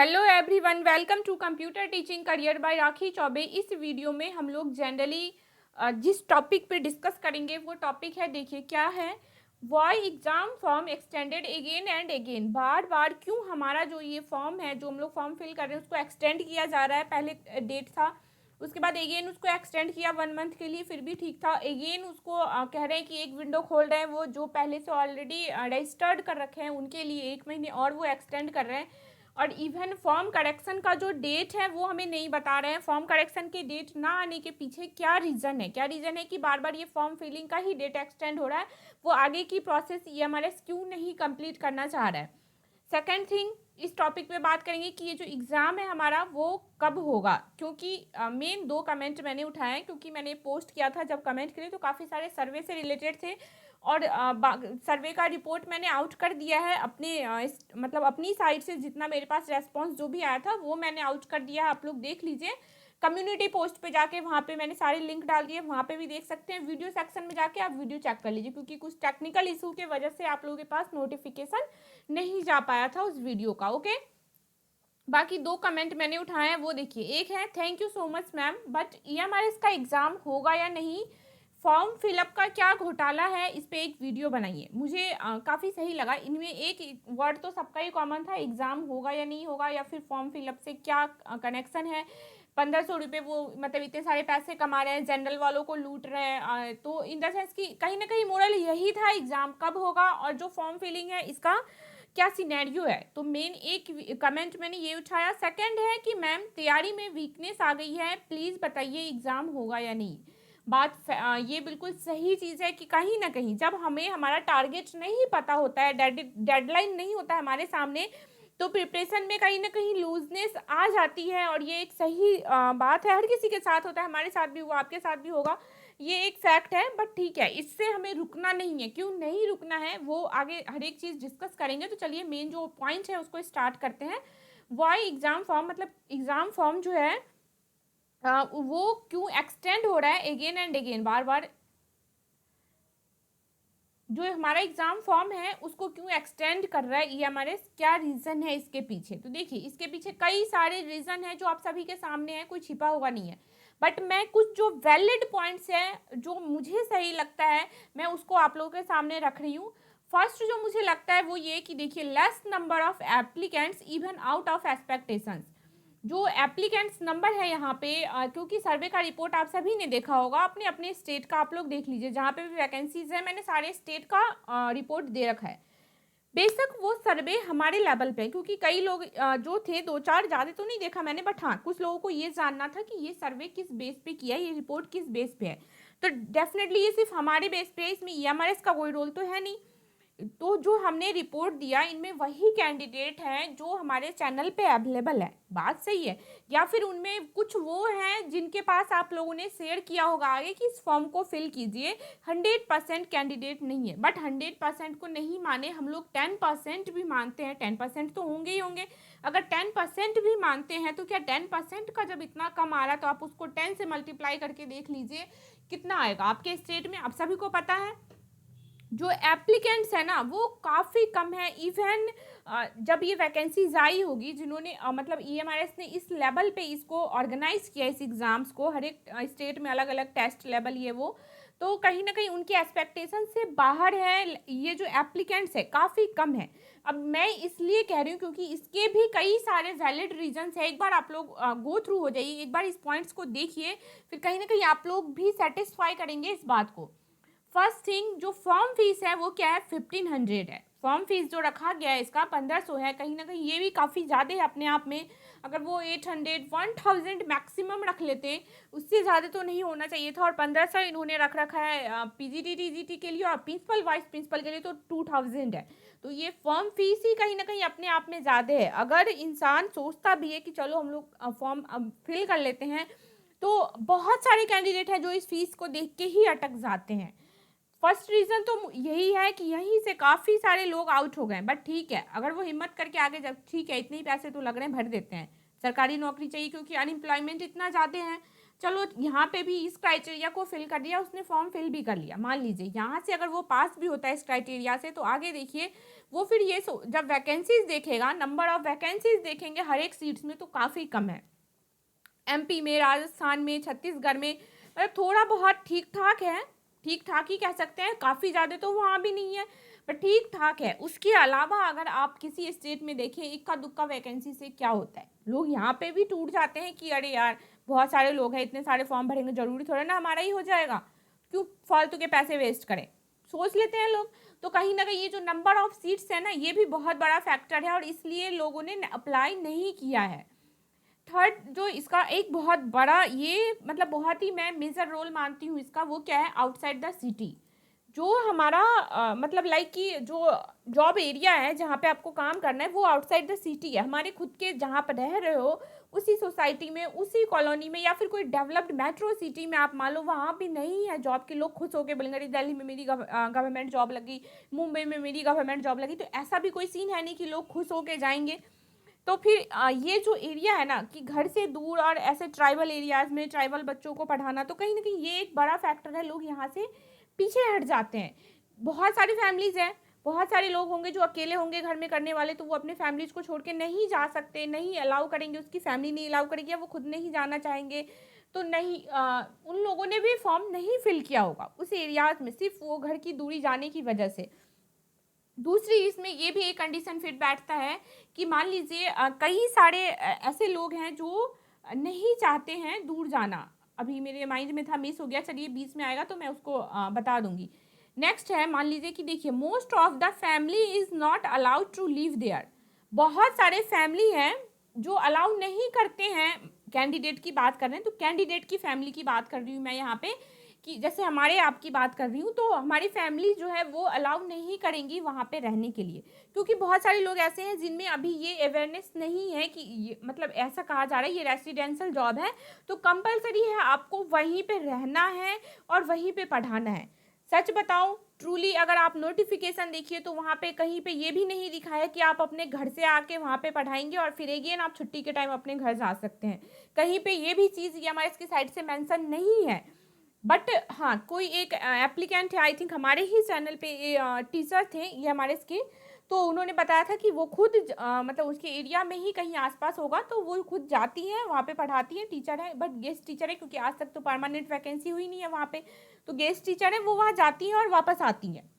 Hello everyone, welcome to computer teaching career by Rakhi Choubey. इस video में हम लोग जनरली जिस टॉपिक पे डिस्कस करेंगे वो टॉपिक है, देखिए क्या है, why exam form extended again and again. बार बार क्यों हमारा जो ये फॉर्म है, जो हम लोग फॉर्म फिल कर रहे हैं, उसको एक्सटेंड किया जा रहा है। पहले डेट था, उसके बाद अगेन उसको एक्सटेंड किया 1 मंथ के लिए, फिर भी ठीक था। अगेन उसको कह रहे हैं कि एक विंडो खोल रहे हैं, वो जो पहले से ऑलरेडी रजिस्टर्ड कर रखे हैं उनके लिए 1 महीने और वो एक्सटेंड कर रहे हैं। और इवन फॉर्म करेक्शन का जो डेट है वो हमें नहीं बता रहे हैं। फॉर्म करेक्शन के डेट ना आने के पीछे क्या रीज़न है, कि बार बार ये फॉर्म फिलिंग का ही डेट एक्सटेंड हो रहा है, वो आगे की प्रोसेस EMRS क्यों नहीं कंप्लीट करना चाह रहा है। सेकेंड थिंग, इस टॉपिक पे बात करेंगे कि ये जो एग्ज़ाम है हमारा वो कब होगा, क्योंकि मेन 2 कमेंट मैंने उठाए हैं, क्योंकि मैंने पोस्ट किया था जब कमेंट करे तो काफ़ी सारे सर्वे से रिलेटेड थे। और सर्वे का रिपोर्ट मैंने आउट कर दिया है अपने मतलब अपनी साइड से, जितना मेरे पास रेस्पॉन्स जो भी आया था वो मैंने आउट कर दिया है। आप लोग देख लीजिए, कम्युनिटी पोस्ट पे जाके वहाँ पे मैंने सारे लिंक डाल दिए, वहाँ पे भी देख सकते हैं। वीडियो सेक्शन में जाके आप वीडियो चेक कर लीजिए, क्योंकि कुछ टेक्निकल इशू के वजह से आप लोगों के पास नोटिफिकेशन नहीं जा पाया था उस वीडियो का। ओके, बाकी 2 कमेंट मैंने उठाए हैं, वो देखिए। एक है, thank you so much ma'am, but EMRS का एग्ज़ाम होगा या नहीं, फॉर्म फिलअप का क्या घोटाला है, इस पर एक वीडियो बनाइए। मुझे काफ़ी सही लगा। इनमें एक वर्ड तो सबका ही कॉमन था, एग्ज़ाम होगा या नहीं होगा, या फिर फॉर्म फिलअप से क्या कनेक्शन है। 1500 रुपये वो मतलब इतने सारे पैसे कमा रहे हैं, जनरल वालों को लूट रहे हैं। तो इन द सेंस कि कहीं ना कहीं मोरल यही था, एग्ज़ाम कब होगा और जो फॉर्म फिलिंग है इसका क्या सिनेरियो है। तो मेन एक कमेंट मैंने ये उठाया। सेकंड है कि मैम तैयारी में वीकनेस आ गई है, प्लीज़ बताइए एग्ज़ाम होगा या नहीं। बात ये बिल्कुल सही चीज़ है कि कहीं ना कहीं जब हमें हमारा टारगेट नहीं पता होता है, डेडलाइन नहीं होता है हमारे सामने, तो प्रिपरेशन में कहीं ना कहीं लूजनेस आ जाती है। और ये एक सही बात है, हर किसी के साथ होता है, हमारे साथ भी हुआ, आपके साथ भी होगा, ये एक फैक्ट है। बट ठीक है, इससे हमें रुकना नहीं है। क्यों नहीं रुकना है वो आगे हर एक चीज़ डिस्कस करेंगे। तो चलिए मेन जो पॉइंट है उसको स्टार्ट करते हैं। वाई एग्ज़ाम फॉर्म, मतलब एग्ज़ाम फॉर्म जो है वो क्यों एक्सटेंड हो रहा है अगेन एंड अगेन, बार बार। जो हमारा एग्ज़ाम फॉर्म है उसको क्यों एक्सटेंड कर रहा है EMRS, क्या रीज़न है इसके पीछे। तो देखिए, इसके पीछे कई सारे रीज़न है जो आप सभी के सामने है, कोई छिपा हुआ नहीं है। बट मैं कुछ जो वैलिड पॉइंट्स हैं, जो मुझे सही लगता है, मैं उसको आप लोगों के सामने रख रही हूँ। फर्स्ट जो मुझे लगता है वो ये कि देखिए, less number of applicants even out of expectations. जो एप्लीकेंट्स नंबर है यहाँ पे, क्योंकि सर्वे का रिपोर्ट आप सभी ने देखा होगा, अपने अपने स्टेट का आप लोग देख लीजिए, जहाँ पे भी वैकेंसीज है मैंने सारे स्टेट का रिपोर्ट दे रखा है। बेशक वो सर्वे हमारे लेवल पे, क्योंकि कई लोग जो थे 2-4, ज़्यादा तो नहीं देखा मैंने, बट हाँ कुछ लोगों को ये जानना था कि ये सर्वे किस बेस पे किया है, ये रिपोर्ट किस बेस पे है। तो डेफिनेटली ये सिर्फ हमारे बेस पे है, इसमें EMRS का कोई रोल तो है नहीं। तो जो हमने रिपोर्ट दिया, इनमें वही कैंडिडेट हैं जो हमारे चैनल पे अवेलेबल है, बात सही है। या फिर उनमें कुछ वो हैं जिनके पास आप लोगों ने शेयर किया होगा आगे कि इस फॉर्म को फिल कीजिए। 100% कैंडिडेट नहीं है, बट 100% को नहीं माने, हम लोग 10% भी मानते हैं, 10% तो होंगे ही होंगे। अगर 10% भी मानते हैं तो क्या 10% का जब इतना कम आ रहा, तो आप उसको 10 से मल्टीप्लाई करके देख लीजिए कितना आएगा आपके स्टेट में। आप सभी को पता है जो एप्लीकेंट्स है ना वो काफ़ी कम है। इवन जब ये वैकेंसीज आई होगी, जिन्होंने मतलब EMRS ने इस लेवल पे इसको ऑर्गेनाइज किया, इस एग्ज़ाम्स को, हर एक स्टेट में अलग अलग टेस्ट लेवल ये वो, तो कहीं ना कहीं उनके एक्सपेक्टेशन से बाहर है। ये जो एप्लीकेंट्स है काफ़ी कम है। अब मैं इसलिए कह रही हूँ क्योंकि इसके भी कई सारे वैलिड रीजंस है। एक बार आप लोग गो थ्रू हो जाइए, एक बार इस पॉइंट्स को देखिए, फिर कहीं ना कहीं आप लोग भी सेटिस्फाई करेंगे इस बात को। फर्स्ट थिंग, जो फॉर्म फीस है वो क्या है, 1500 है। फॉर्म फीस जो रखा गया है इसका 1500 है। कहीं ना कहीं ये भी काफ़ी ज़्यादा है अपने आप में। अगर वो 800, 1000 मैक्सिमम रख लेते, उससे ज़्यादा तो नहीं होना चाहिए था। और 1500 इन्होंने रख रखा है PGT TGT के लिए, और प्रिंसिपल वाइस प्रिंसिपल के लिए तो 2000 है। तो ये फॉर्म फीस ही कहीं ना कहीं अपने आप में ज़्यादा है। अगर इंसान सोचता भी है कि चलो हम लोग फॉर्म फिल कर लेते हैं, तो बहुत सारे कैंडिडेट हैं जो इस फीस को देख के ही अटक जाते हैं। फर्स्ट रीज़न तो यही है कि यहीं से काफ़ी सारे लोग आउट हो गए। बट ठीक है, अगर वो हिम्मत करके आगे, जब ठीक है इतने ही पैसे तो लग रहे हैं, भर देते हैं, सरकारी नौकरी चाहिए क्योंकि अनएम्प्लॉयमेंट इतना ज़्यादा है, चलो यहाँ पे भी इस क्राइटेरिया को फिल कर दिया, उसने फॉर्म फिल भी कर लिया, मान लीजिए यहाँ से अगर वो पास भी होता है इस क्राइटेरिया से, तो आगे देखिए वो फिर ये जब वैकेंसीज देखेगा, नंबर ऑफ वैकेंसीज देखेंगे हर एक सीट्स में, तो काफ़ी कम है। एमपी में, राजस्थान में, छत्तीसगढ़ में मतलब थोड़ा बहुत ठीक ठाक है, ठीक ठाक ही कह सकते हैं, काफ़ी ज़्यादा तो वहाँ भी नहीं है, पर ठीक ठाक है। उसके अलावा अगर आप किसी स्टेट में देखें, इक्का दुक्का वैकेंसी से क्या होता है, लोग यहाँ पे भी टूट जाते हैं कि अरे यार बहुत सारे लोग हैं, इतने सारे फॉर्म भरेंगे, जरूरी थोड़ा ना हमारा ही हो जाएगा, क्यों फालतू के पैसे वेस्ट करें, सोच लेते हैं लोग। तो कहीं ना कहीं ये जो नंबर ऑफ सीट्स है ना, ये भी बहुत बड़ा फैक्टर है और इसलिए लोगों ने अप्लाई नहीं किया है। थर्ड जो इसका एक बहुत बड़ा ये मतलब बहुत ही मैं मेजर रोल मानती हूँ इसका, वो क्या है, आउटसाइड द सिटी। जो हमारा मतलब लाइक कि जो जॉब एरिया है जहाँ पे आपको काम करना है, वो आउटसाइड द सिटी है, हमारे खुद के जहाँ पर रह रहे हो उसी सोसाइटी में, उसी कॉलोनी में, या फिर कोई डेवलप्ड मेट्रो सिटी में आप मान लो वहाँ भी नहीं है जॉब के, लोग खुश होकर बोलेंगे दिल्ली में मेरी गवर्नमेंट जॉब लगी, मुंबई में मेरी गवर्नमेंट जॉब लगी, तो ऐसा भी कोई सीन है नहीं कि लोग खुश होकर जाएंगे। तो फिर ये जो एरिया है ना कि घर से दूर और ऐसे ट्राइबल एरियाज़ में ट्राइबल बच्चों को पढ़ाना, तो कहीं ना कहीं ये एक बड़ा फैक्टर है, लोग यहाँ से पीछे हट जाते हैं। बहुत सारी फैमिलीज़ हैं, बहुत सारे लोग होंगे जो अकेले होंगे घर में करने वाले, तो वो अपने फैमिलीज़ को छोड़ के नहीं जा सकते, नहीं अलाउ करेंगे, उसकी फैमिली नहीं अलाउ करेगी, या वो खुद नहीं जाना चाहेंगे, तो नहीं उन लोगों ने भी फॉर्म नहीं फिल किया होगा उस एरियाज़ में, सिर्फ वो घर की दूरी जाने की वजह से। दूसरी इसमें ये भी एक कंडीशन फिट बैठता है कि मान लीजिए कई सारे ऐसे लोग हैं जो नहीं चाहते हैं दूर जाना, अभी मेरे माइंड में था, मिस हो गया, चलिए बीच में आएगा तो मैं उसको बता दूंगी। नेक्स्ट है, मान लीजिए कि देखिए most of the family is not allowed to live there. बहुत सारे फैमिली हैं जो अलाउ नहीं करते हैं, कैंडिडेट की बात कर रहे हैं, तो कैंडिडेट की फैमिली की बात कर रही हूँ मैं यहाँ पे, कि जैसे हमारे आपकी बात कर रही हूँ, तो हमारी फैमिली जो है वो अलाउ नहीं करेंगी वहाँ पे रहने के लिए, क्योंकि बहुत सारे लोग ऐसे हैं जिनमें अभी ये अवेयरनेस नहीं है कि ये मतलब ऐसा कहा जा रहा है ये रेसिडेंशियल जॉब है तो कंपलसरी है आपको वहीं पे रहना है और वहीं पे पढ़ाना है। सच बताऊँ ट्रूली, अगर आप नोटिफिकेशन देखिए तो वहाँ पे कहीं पे ये भी नहीं लिखा है कि आप अपने घर से आके वहाँ पे पढ़ाएंगे और फिर अगेन आप छुट्टी के टाइम अपने घर जा सकते हैं, कहीं पे ये भी चीज़ ये हमारे इसकी साइड से मेंशन नहीं है। बट हाँ, कोई एक एप्लीकेंट है, आई थिंक हमारे ही चैनल पे टीचर थे ये हमारे इसके, तो उन्होंने बताया था कि वो खुद मतलब उसके एरिया में ही कहीं आसपास होगा तो वो खुद जाती हैं वहाँ पे पढ़ाती हैं, टीचर है बट गेस्ट टीचर है, क्योंकि आज तक तो परमानेंट वैकेंसी हुई नहीं है वहाँ पे, तो गेस्ट टीचर है, वो वहाँ जाती हैं और वापस आती हैं।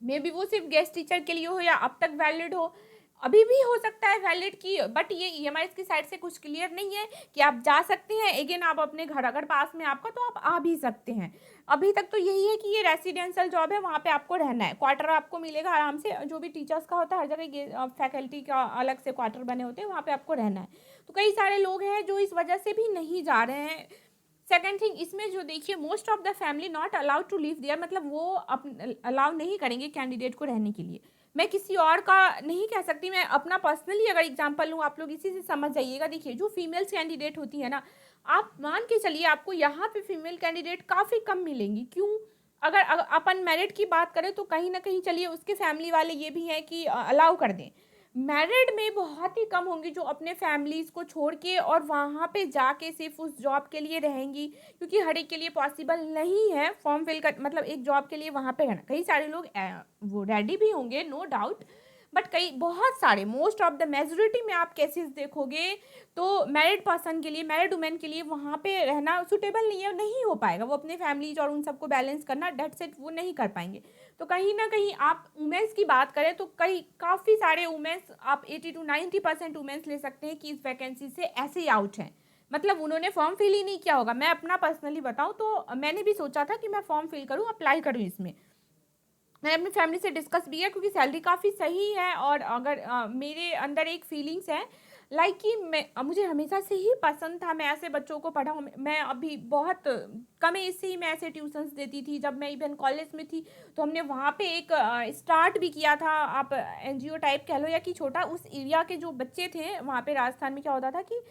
मे बी वो सिर्फ गेस्ट टीचर के लिए हो या अब तक वैलिड हो, अभी भी हो सकता है वैलिड की, बट ये ईएमआई की साइड से कुछ क्लियर नहीं है कि आप जा सकते हैं अगेन, आप अपने घर अगर पास में आपका तो आप आ भी सकते हैं। अभी तक तो यही है कि ये रेसिडेंशियल जॉब है, वहाँ पे आपको रहना है, क्वार्टर आपको मिलेगा आराम से, जो भी टीचर्स का होता है हर जगह फैकल्टी का अलग से क्वार्टर बने होते हैं, वहाँ पे आपको रहना है। तो कई सारे लोग हैं जो इस वजह से भी नहीं जा रहे हैं। सेकेंड थिंग इसमें जो देखिए most of the family not allowed to live there, मतलब वो अलाउ नहीं करेंगे कैंडिडेट को रहने के लिए। मैं किसी और का नहीं कह सकती, मैं अपना पर्सनली अगर एग्जांपल लूँ, आप लोग इसी से समझ जाइएगा। देखिए जो फीमेल्स कैंडिडेट होती है ना, आप मान के चलिए आपको यहाँ पे फीमेल कैंडिडेट काफ़ी कम मिलेंगी, क्यों? अगर अपन मैरिड की बात करें तो कहीं ना कहीं चलिए उसके फैमिली वाले ये भी हैं कि अलाउ कर दें, मैरिड में बहुत ही कम होंगी जो अपने फैमिलीज़ को छोड़ के और वहाँ पे जाके सिर्फ उस जॉब के लिए रहेंगी, क्योंकि हर एक के लिए पॉसिबल नहीं है फॉर्म फिल कर मतलब एक जॉब के लिए वहाँ पे रहना। कई सारे लोग वो रेडी भी होंगे नो डाउट, बट कई बहुत सारे मोस्ट ऑफ द मेजोरिटी में आप केसेस देखोगे तो मैरिड पर्सन के लिए, मैरिड वुमेन के लिए वहाँ पे रहना सुटेबल नहीं है, नहीं हो पाएगा, वो अपने फैमिलीज और उन सबको बैलेंस करना डेट सेट वो नहीं कर पाएंगे। तो कहीं ना कहीं आप वुमेंस की बात करें तो काफ़ी सारे वुमेंस, आप 80 to 90% वुमेंस ले सकते हैं कि इस वैकेंसी से ऐसे ही आउट हैं, मतलब उन्होंने फॉर्म फिल ही नहीं किया होगा। मैं अपना पर्सनली बताऊं तो मैंने भी सोचा था कि मैं फॉर्म फिल करूं, अप्लाई करूं इसमें, मैंने अपनी फैमिली से डिस्कस भी किया क्योंकि सैलरी काफ़ी सही है, और अगर मेरे अंदर एक फीलिंग्स है लाइक कि मुझे हमेशा से ही पसंद था मैं ऐसे बच्चों को पढ़ाऊँ। मैं अभी बहुत कम एज से ही मैं ऐसे ट्यूशन्स देती थी, जब मैं इवन कॉलेज में थी तो हमने वहाँ पे एक स्टार्ट भी किया था, आप एनजीओ टाइप कह लो या कि छोटा, उस एरिया के जो बच्चे थे वहाँ पे राजस्थान में क्या होता था कि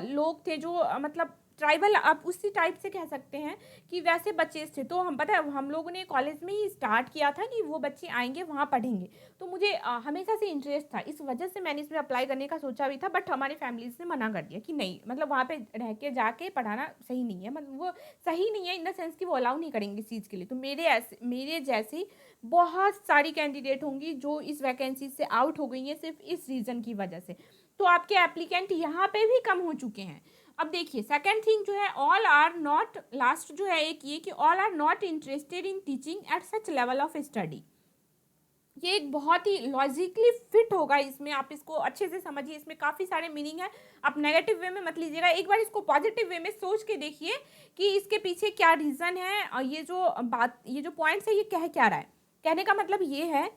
लोग थे जो मतलब ट्राइबल आप उसी टाइप से कह सकते हैं कि वैसे बच्चे थे। तो हम पता है हम लोगों ने कॉलेज में ही स्टार्ट किया था कि वो बच्चे आएंगे वहाँ पढ़ेंगे। तो मुझे हमेशा से इंटरेस्ट था, इस वजह से मैंने इसमें अप्लाई करने का सोचा भी था, बट हमारी फैमिलीज ने मना कर दिया कि नहीं, मतलब वहाँ पे रह के जाके पढ़ाना सही नहीं है, मतलब वो सही नहीं है इन द सेंस कि वो अलाउ नहीं करेंगे इस चीज़ के लिए। तो मेरे जैसी बहुत सारी कैंडिडेट होंगी जो इस वैकेंसी से आउट हो गई हैं सिर्फ इस रीज़न की वजह से। तो आपके एप्लीकेंट यहाँ पे भी कम हो चुके हैं। अब देखिए सेकंड थिंग जो है, ऑल आर नॉट, लास्ट जो है एक ये कि all are not interested in teaching at such level of study. ये एक बहुत ही लॉजिकली फिट होगा, इसमें आप इसको अच्छे से समझिए, इसमें काफ़ी सारे मीनिंग है। आप नेगेटिव वे में मत लीजिएगा, एक बार इसको पॉजिटिव वे में सोच के देखिए कि इसके पीछे क्या रीज़न है और ये जो पॉइंट्स है ये कह क्या रहा है। कहने का मतलब ये है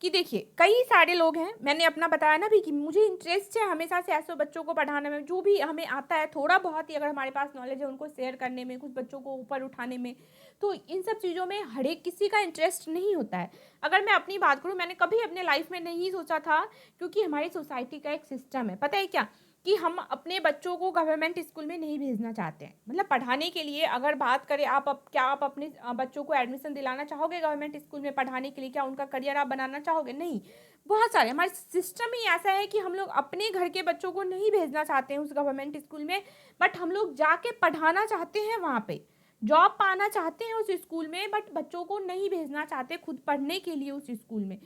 कि देखिए कई सारे लोग हैं, मैंने अपना बताया ना भी कि मुझे इंटरेस्ट है हमेशा से ऐसे बच्चों को पढ़ाने में, जो भी हमें आता है थोड़ा बहुत ही अगर हमारे पास नॉलेज है उनको शेयर करने में, कुछ बच्चों को ऊपर उठाने में। तो इन सब चीज़ों में हर एक किसी का इंटरेस्ट नहीं होता है। अगर मैं अपनी बात करूँ, मैंने कभी अपने लाइफ में नहीं सोचा था, क्योंकि हमारी सोसाइटी का एक सिस्टम है, पता है क्या, कि हम अपने बच्चों को गवर्नमेंट स्कूल में नहीं भेजना चाहते हैं। मतलब पढ़ाने के लिए अगर बात करें क्या आप अपने बच्चों को एडमिशन दिलाना चाहोगे गवर्नमेंट स्कूल में पढ़ाने के लिए? क्या उनका करियर आप बनाना चाहोगे? नहीं। बहुत सारे हमारे सिस्टम ही ऐसा है कि हम लोग अपने घर के बच्चों को नहीं भेजना चाहते हैं उस गवर्नमेंट स्कूल में, बट हम लोग जाके पढ़ाना चाहते हैं वहाँ पे, जॉब पाना चाहते हैं उस स्कूल में, बट बच्चों को नहीं भेजना चाहते खुद पढ़ने के लिए उस स्कूल में।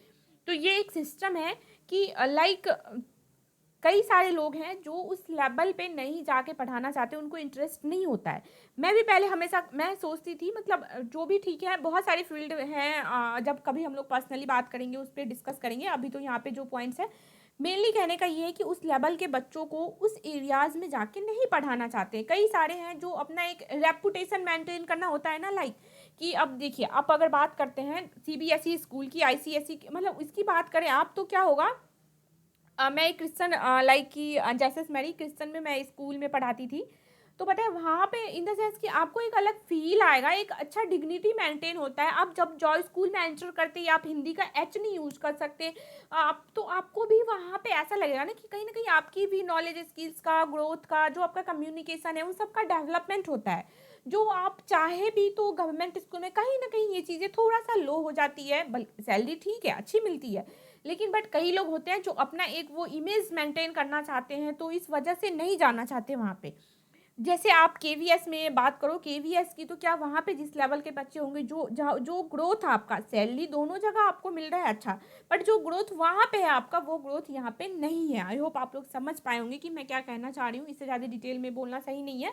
तो ये एक सिस्टम है कि लाइक कई सारे लोग हैं जो उस लेवल पे नहीं जाके पढ़ाना चाहते, उनको इंटरेस्ट नहीं होता है। मैं भी पहले हमेशा मैं सोचती थी, मतलब जो भी ठीक है, बहुत सारी फील्ड हैं, जब कभी हम लोग पर्सनली बात करेंगे उस पर डिस्कस करेंगे। अभी तो यहाँ पे जो पॉइंट्स है मेनली कहने का ये है कि उस लेवल के बच्चों को उस एरियाज में जाके नहीं पढ़ाना चाहते। कई सारे हैं जो अपना एक रेपुटेशन मेंटेन करना होता है ना, लाइक कि अब देखिए आप अगर बात करते हैं सीबीएसई स्कूल की, आईसीएसई की, मतलब इसकी बात करें आप तो क्या होगा, मैं एक क्रिश्चन लाइक कि जैसे मैरी क्रिश्चन में मैं स्कूल में पढ़ाती थी। तो पता है वहाँ पे इन द सेंस कि आपको एक अलग फील आएगा, एक अच्छा डिग्निटी मेंटेन होता है। आप जब जॉय स्कूल में एंटर करते हैं आप हिंदी का एच नहीं यूज कर सकते, आप तो आपको भी वहाँ पे ऐसा लगेगा ना कहीं आपकी भी नॉलेज स्किल्स का ग्रोथ का, जो आपका कम्युनिकेशन है उन सब का डेवलपमेंट होता है। जो आप चाहे भी तो गवर्नमेंट स्कूल में कहीं ना कहीं ये चीज़ें थोड़ा सा लो हो जाती है, सैलरी ठीक है अच्छी मिलती है, लेकिन बट कई लोग होते हैं जो अपना एक वो इमेज मेंटेन करना चाहते हैं, तो इस वजह से नहीं जाना चाहते वहाँ पे। जैसे आप केवीएस में बात करो, केवीएस की, तो क्या वहाँ पे जिस लेवल के बच्चे होंगे, जो ग्रोथ आपका, सैलरी दोनों जगह आपको मिल रहा है अच्छा, बट जो ग्रोथ वहाँ पे है आपका, वो ग्रोथ यहाँ पे नहीं है। आई होप आप लोग समझ पाए होंगे कि मैं क्या कहना चाह रही हूँ, इससे ज़्यादा डिटेल में बोलना सही नहीं है।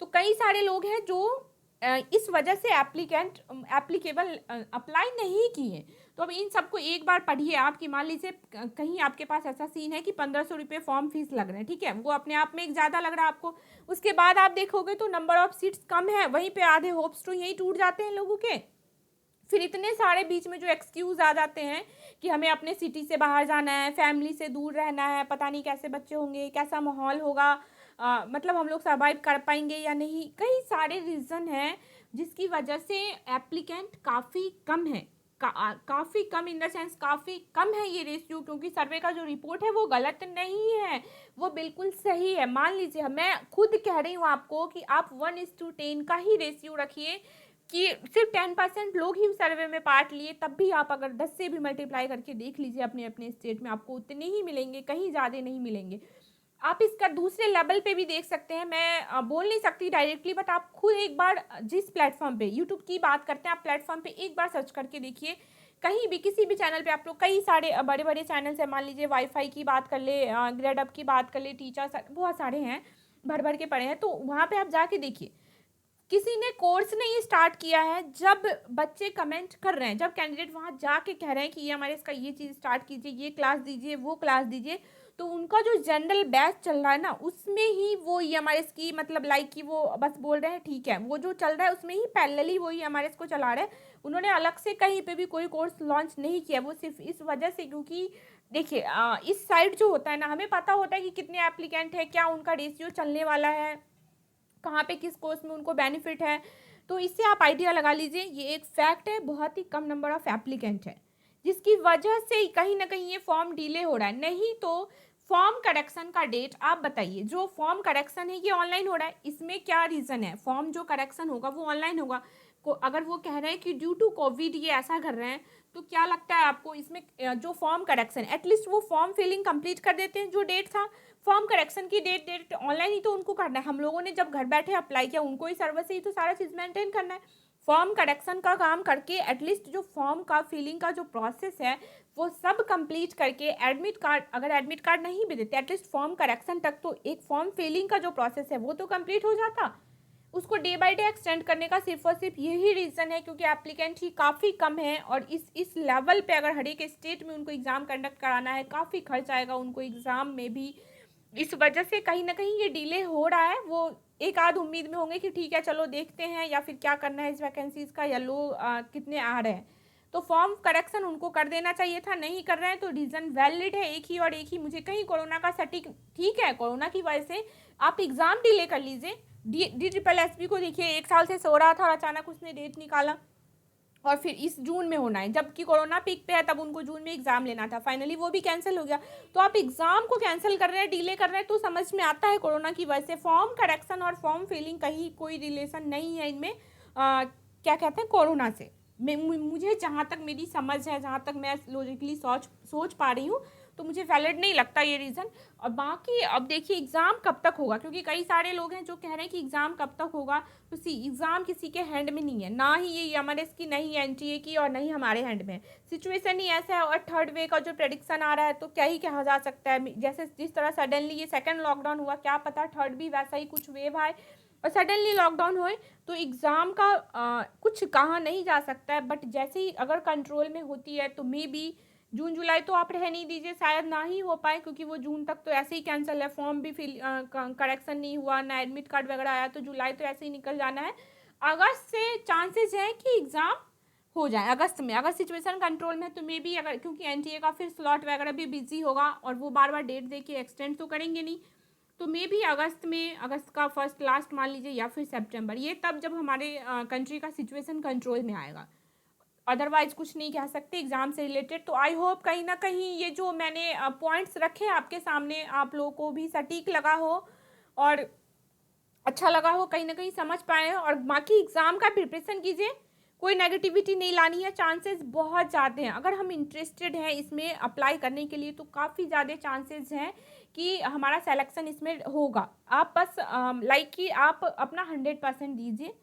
तो कई सारे लोग हैं जो इस वजह से एप्लीकेबल अप्लाई नहीं किए। तो अब इन सबको एक बार पढ़िए आप, कि मान लीजिए कहीं आपके पास ऐसा सीन है कि 1500 रुपये फॉर्म फीस लग रहे हैं, ठीक है, वो अपने आप में एक ज़्यादा लग रहा है आपको। उसके बाद आप देखोगे तो नंबर ऑफ सीट्स कम है, वहीं पे आधे होप्स तो यही टूट जाते हैं लोगों के। फिर इतने सारे बीच में जो एक्सक्यूज़ आ जाते हैं कि हमें अपने सिटी से बाहर जाना है, फैमिली से दूर रहना है, पता नहीं कैसे बच्चे होंगे, कैसा माहौल होगा, मतलब हम लोग सर्वाइव कर पाएंगे या नहीं। कई सारे रीज़न हैं जिसकी वजह से एप्लीकेंट काफ़ी कम है, काफ़ी कम इन द सेंस काफ़ी कम है ये रेशियो, क्योंकि सर्वे का जो रिपोर्ट है वो गलत नहीं है, वो बिल्कुल सही है। मान लीजिए मैं खुद कह रही हूँ आपको कि आप 1:10 का ही रेशियो रखिए, कि सिर्फ 10% लोग ही सर्वे में पार्ट लिए, तब भी आप अगर 10 से भी मल्टीप्लाई करके देख लीजिए अपने अपने स्टेट में, आपको उतने ही मिलेंगे, कहीं ज़्यादा नहीं मिलेंगे। आप इसका दूसरे लेवल पे भी देख सकते हैं, मैं बोल नहीं सकती डायरेक्टली, बट आप खुद एक बार जिस प्लेटफॉर्म पे, यूट्यूब की बात करते हैं, आप प्लेटफॉर्म पे एक बार सर्च करके देखिए, कहीं भी किसी भी चैनल पे आप लोग, कई सारे बड़े बड़े चैनल्स हैं, मान लीजिए वाईफाई की बात कर ले, ग्रेड अप की बात कर ले, टीचर्स बहुत सारे हैं, भर भर के पड़े हैं, तो वहाँ पे आप जाके देखिए। किसी ने कोर्स नहीं स्टार्ट किया है, जब बच्चे कमेंट कर रहे हैं, जब कैंडिडेट वहाँ जाके कह रहे हैं कि ये हमारे इसका ये चीज़ स्टार्ट कीजिए, ये क्लास दीजिए, वो क्लास दीजिए, तो उनका जो जनरल बैच चल रहा है ना, उसमें ही वो EMRS की, मतलब लाइक कि वो बस बोल रहे हैं ठीक है, वो जो चल रहा है उसमें ही पैरेलली वो EMRS को चला रहे हैं। उन्होंने अलग से कहीं पे भी कोई कोर्स लॉन्च नहीं किया, वो सिर्फ इस वजह से, क्योंकि देखिए इस साइड जो होता है ना, हमें पता होता है कि कितने एप्लीकेंट है, क्या उनका रेशियो चलने वाला है, कहाँ पे किस कोर्स में उनको बेनिफिट है, तो इससे आप आइडिया लगा लीजिए। ये एक फैक्ट है, बहुत ही कम नंबर ऑफ एप्लीकेंट है, जिसकी वजह से कहीं ना कहीं ये फॉर्म डिले हो रहा है। नहीं तो फॉर्म करेक्शन का डेट आप बताइए। जो फॉर्म करेक्शन है ये ऑनलाइन हो रहा है, इसमें क्या रीज़न है? फॉर्म जो करेक्शन होगा वो ऑनलाइन होगा। अगर वो कह रहे हैं कि ड्यू टू कोविड ये ऐसा कर रहे हैं, तो क्या लगता है आपको इसमें जो फॉर्म करेक्शन, एटलीस्ट वो फॉर्म फिलिंग कंप्लीट कर देते हैं। जो डेट था फॉर्म करेक्शन की, डेट ऑनलाइन ही तो उनको करना है। हम लोगों ने जब घर बैठे अप्लाई किया, उनको ही सर्वर से ही तो सारा चीज़ मेंटेन करना है। फॉर्म करेक्शन का काम करके एटलीस्ट जो फॉर्म का फिलिंग का जो प्रोसेस है वो सब कंप्लीट करके एडमिट कार्ड, अगर एडमिट कार्ड नहीं भी देते एटलीस्ट फॉर्म करेक्शन तक तो एक फॉर्म फिलिंग का जो प्रोसेस है वो तो कंप्लीट हो जाता। उसको डे बाय डे एक्सटेंड करने का सिर्फ और सिर्फ यही रीज़न है क्योंकि एप्लीकेंट ही काफ़ी कम है, और इस लेवल पे अगर हर एक स्टेट में उनको एग्ज़ाम कंडक्ट कराना है, काफ़ी खर्च आएगा उनको एग्ज़ाम में भी। इस वजह से कहीं ना कहीं ये डिले हो रहा है। वो एक आध उम्मीद में होंगे कि ठीक है चलो देखते हैं, या फिर क्या करना है इस वैकेंसीज़ का, या लोग कितने आ रहे हैं। तो फॉर्म करेक्शन उनको कर देना चाहिए था, नहीं कर रहे हैं तो रीज़न वैलिड है एक ही और एक ही। मुझे कहीं कोरोना का सटीक, ठीक है कोरोना की वजह से आप एग्ज़ाम डिले कर लीजिए। DSSB को देखिए 1 साल से सो रहा था और अचानक उसने डेट निकाला और फिर इस जून में होना है, जबकि कोरोना पीक पे है, तब उनको जून में एग्ज़ाम लेना था। फाइनली वो भी कैंसिल हो गया। तो आप एग्ज़ाम को कैंसिल कर रहे हैं, डिले कर रहे हैं, तो समझ में आता है कोरोना की वजह से। फॉर्म करेक्शन और फॉर्म फिलिंग कहीं कोई रिलेशन नहीं है इनमें, क्या कहते हैं, कोरोना से। मुझे जहाँ तक मेरी समझ है, जहाँ तक मैं लॉजिकली सोच पा रही हूँ, तो मुझे वैलिड नहीं लगता ये रीज़न। और बाकी अब देखिए एग्ज़ाम कब तक होगा, क्योंकि कई सारे लोग हैं जो कह रहे हैं कि एग्ज़ाम कब तक होगा। तो एग्ज़ाम किसी के हैंड में नहीं है, ना ही ये एमआरएस की, नहीं NTA की, और नहीं हमारे हैंड में। सिचुएशन ही ऐसा है, और थर्ड वे का जो प्रेडिक्शन आ रहा है तो क्या ही कहा जा सकता है। जैसे जिस तरह सडनली ये सेकेंड लॉकडाउन हुआ, क्या पता थर्ड भी वैसा ही कुछ वेव आए और सडनली लॉकडाउन होए। तो एग्ज़ाम का कुछ कहा नहीं जा सकता है, बट जैसे ही अगर कंट्रोल में होती है तो मे बी जून जुलाई तो आप रह नहीं दीजिए, शायद ना ही हो पाए, क्योंकि वो जून तक तो ऐसे ही कैंसिल है। फॉर्म भी फिल करेक्शन नहीं हुआ, ना एडमिट कार्ड वगैरह आया, तो जुलाई तो ऐसे ही निकल जाना है। अगस्त से चांसेस हैं कि एग्ज़ाम हो जाए अगस्त में, अगर सिचुएशन कंट्रोल में है तो मे बी, अगर क्योंकि NTA का फिर स्लॉट वगैरह भी बिजी होगा और वो बार बार डेट दे के एक्सटेंड तो करेंगे नहीं, तो मे बी अगस्त में, अगस्त का फर्स्ट लास्ट मान लीजिए, या फिर सितंबर, ये तब जब हमारे कंट्री का सिचुएशन कंट्रोल में आएगा। अदरवाइज कुछ नहीं कह सकते एग्ज़ाम से रिलेटेड। तो आई होप कहीं ना कहीं ये जो मैंने पॉइंट्स रखे आपके सामने आप लोगों को भी सटीक लगा हो और अच्छा लगा हो, कहीं ना कहीं समझ पाए हो। और बाकी एग्ज़ाम का प्रिपरेशन कीजिए, कोई नेगेटिविटी नहीं लानी है। चांसेस बहुत ज़्यादा हैं, अगर हम इंटरेस्टेड हैं इसमें अप्लाई करने के लिए तो काफ़ी ज़्यादा चांसेस हैं कि हमारा सिलेक्शन इसमें होगा। आप बस लाइक कि आप अपना 100% दीजिए,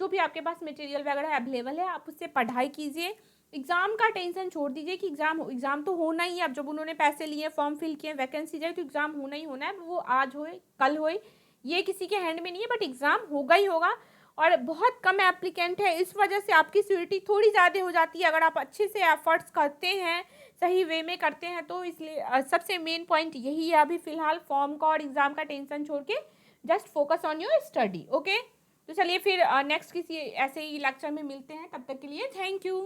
जो भी आपके पास मटेरियल वगैरह अवेलेबल है आप उससे पढ़ाई कीजिए। एग्ज़ाम का टेंशन छोड़ दीजिए कि एग्ज़ाम तो होना ही है। अब जब उन्होंने पैसे लिए, फॉर्म फिल किए, वैकेंसी जाए, तो एग्ज़ाम होना ही होना है। वो आज होए कल होए, ये किसी के हैंड में नहीं है, बट एग्ज़ाम होगा ही होगा। और बहुत कम एप्लीकेंट है, इस वजह से आपकी सिक्योरिटी थोड़ी ज़्यादा हो जाती है अगर आप अच्छे से एफर्ट्स करते हैं, सही वे में करते हैं। तो इसलिए सबसे मेन पॉइंट यही है अभी फ़िलहाल, फॉर्म का और एग्ज़ाम का टेंशन छोड़ के just focus on your study. Okay, तो चलिए फिर नेक्स्ट किसी ऐसे ही लेक्चर में मिलते हैं, तब तक के लिए थैंक यू।